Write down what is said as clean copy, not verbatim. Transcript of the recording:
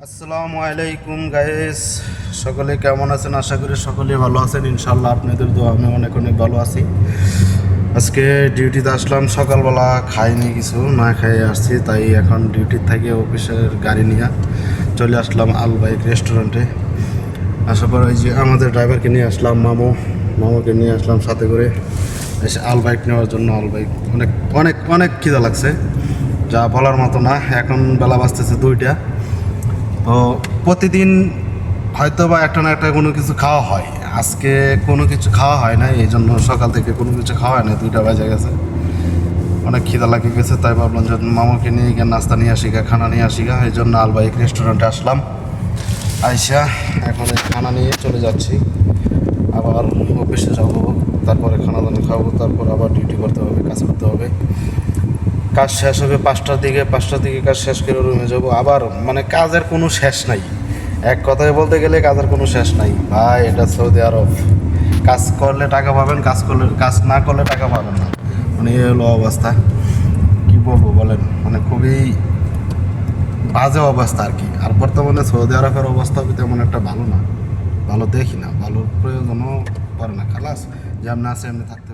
আসসালামু আলাইকুম গাইস, সকলে কেমন আছেন? আশা করি সকলে ভালো আছেন। ইনশাল্লাহ আপনাদের দোয়া আমি অনেক অনেক ভালো আছি। আজকে ডিউটিতে আসলাম, সকালবেলা খাইনি, কিছু না খেয়ে আসছি, তাই এখন ডিউটির থেকে অফিসের গাড়ি নিয়ে চলে আসলাম আল বাইক রেস্টুরেন্টে। আসার পর ওই যে আমাদের ড্রাইভারকে নিয়ে আসলাম, মামুকে নিয়ে আসলাম সাথে করে এসে আল বাইক নেওয়ার জন্য। আল বাইক অনেক অনেক অনেক খিদা লাগছে, যা বলার মতো না। এখন বেলা বাজতেছে 2টা। তো প্রতিদিন হয়তো বা একটা না একটা কোনো কিছু খাওয়া হয়, আজকে কোনো কিছু খাওয়া হয় না, এই জন্য সকাল থেকে কোনো কিছু খাওয়া হয় না। 2টা বাজে গেছে, অনেক খিদা লাগে গেছে, তাই ভাবলাম যে মামাকে নিয়ে গিয়ে নাস্তা নিয়ে আসি গা, খানা নিয়ে আসি গা। এই জন্য আলবাইক রেস্টুরেন্টে আসলাম। আইসা এখন এই খানা নিয়ে চলে যাচ্ছি, আবার অফিসে যাব, তারপরে খানা দানা খাবো, তারপর আবার ডিউটি করতে হবে, কাজ করতে হবে। কাজ শেষ হবে 5টার দিকে, 5টার দিকে কাজ শেষ করে রুমে যাব। আবার মানে কাজের কোনো শেষ নাই, এক কথায় বলতে গেলে কাজের কোনো শেষ নাই ভাই। এটা সৌদি আরব, কাজ করলে টাকা পাবেন, কাজ না করলে টাকা পাবেন না। মানে এই হলো অবস্থা, কি বলবো বলেন, মানে খুবই বাজে অবস্থা আর কি। আর বর্তমানে সৌদি আরবের অবস্থা তেমন একটা ভালো না, ভালো দেখি না, ভালো প্রয়োজনও করে না। খালাস যেমন আছে এমনি থাকতে